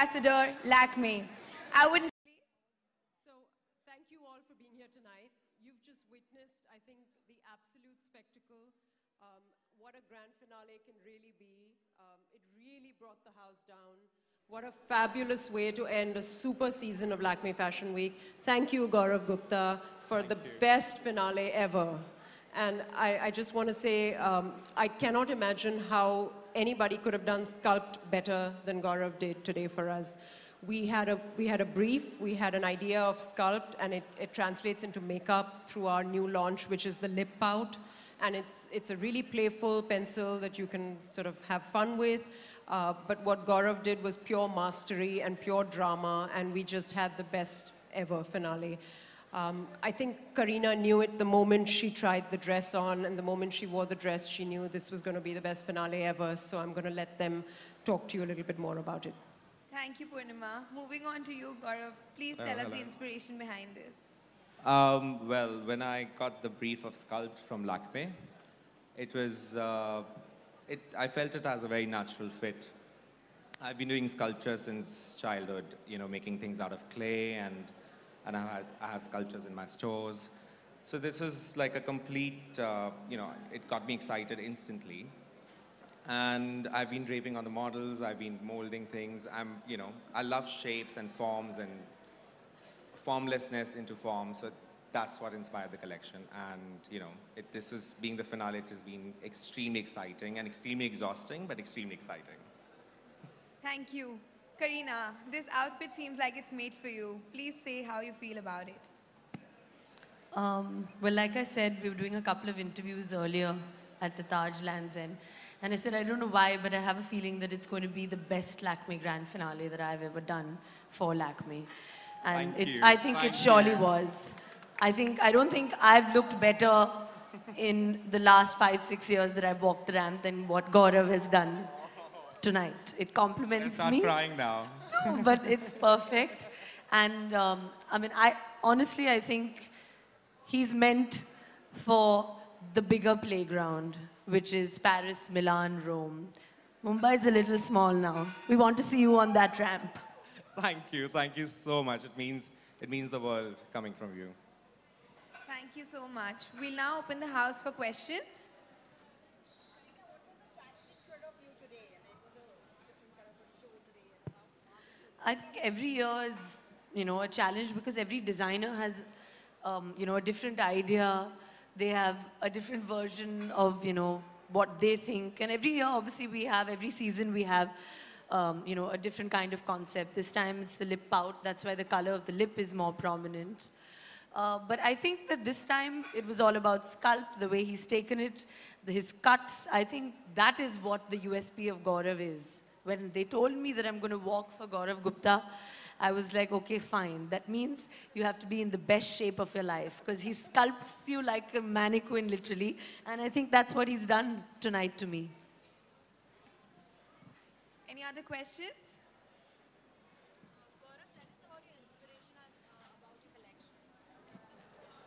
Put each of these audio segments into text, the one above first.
Ambassador, Lakme. I would So, thank you all for being here tonight. You've just witnessed, I think, the absolute spectacle, what a grand finale can really be. It really brought the house down. What a fabulous way to end a super season of Lakme Fashion Week. Thank you, Gaurav Gupta, for the best finale ever. And I just want to say, I cannot imagine how anybody could have done Sculpt better than Gaurav did today for us. We had a brief, we had an idea of Sculpt, and it translates into makeup through our new launch, which is the Lip Pout. And it's a really playful pencil that you can sort of have fun with. But what Gaurav did was pure mastery and pure drama, and we just had the best ever finale. I think Kareena knew it the moment she tried the dress on, and the moment she wore the dress, she knew this was going to be the best finale ever. So I'm going to let them talk to you a little bit more about it. Thank you, Purnima. Moving on to you, Gaurav. Please tell us the inspiration behind this. Well, when I got the brief of Sculpt from Lakme, it was, I felt it as a very natural fit. I've been doing sculpture since childhood, you know, making things out of clay, and I have sculptures in my stores. So this was like a complete, you know, it got me excited instantly. And I've been draping on the models, I've been molding things. You know, I love shapes and forms and formlessness into form. So that's what inspired the collection. And, you know, this was being the finale, it has been extremely exciting and extremely exhausting, but extremely exciting. Thank you. Kareena, this outfit seems like it's made for you. Please say how you feel about it. Well, like I said, we were doing a couple of interviews earlier at the Taj Lands End. And I said, I don't know why, but I have a feeling that it's going to be the best Lakme grand finale that I've ever done for Lakme. And I think it surely was. I don't think I've looked better in the last 5-6 years that I've walked the ramp than what Gaurav has done tonight. It compliments me. I'm crying now. No, but it's perfect. And I mean, honestly, I think he's meant for the bigger playground, which is Paris, Milan, Rome. Mumbai is a little small now. We want to see you on that ramp. Thank you so much. It means the world coming from you. Thank you so much. We'll now open the house for questions. I think every year is, you know, a challenge because every designer has, you know, a different idea. They have a different version of, you know, what they think. And every year, obviously, every season we have, you know, a different kind of concept. This time it's the lip pout. That's why the color of the lip is more prominent. But I think that this time it was all about Sculpt, the way he's taken it, his cuts. I think that is what the USP of Gaurav is. When they told me that I'm going to walk for Gaurav Gupta, I was like, okay, fine. That means you have to be in the best shape of your life because he sculpts you like a mannequin, literally. And I think that's what he's done tonight to me. Any other questions?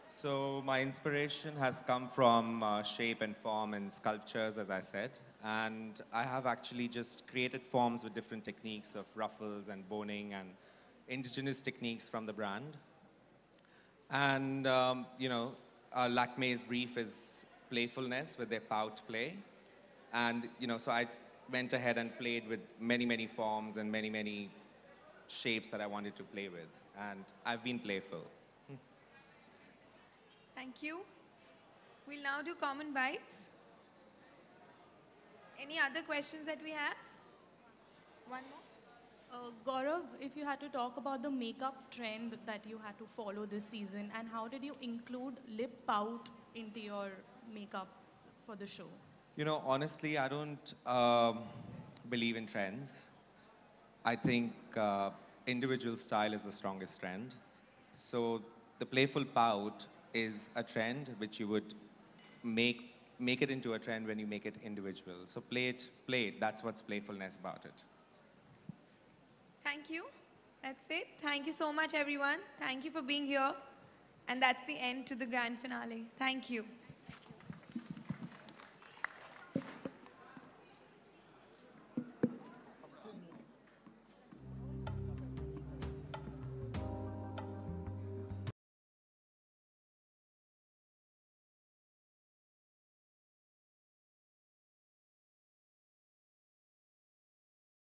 So my inspiration has come from shape and form and sculptures, as I said. And I have actually just created forms with different techniques of ruffles and boning and indigenous techniques from the brand. And, you know, Lakme's brief is playfulness with their pout play. And, you know, so I went ahead and played with many, many forms and many, many shapes that I wanted to play with. And I've been playful. Thank you. We'll now do common bites. Any other questions that we have? One more. Gaurav, if you had to talk about the makeup trend that you had to follow this season, and how did you include lip pout into your makeup for the show? You know, honestly, I don't believe in trends. I think individual style is the strongest trend. So the playful pout is a trend which you would make it into a trend when you make it individual. So play it. That's what's playfulness about it. Thank you. That's it. Thank you so much, everyone. Thank you for being here. And that's the end to the grand finale. Thank you.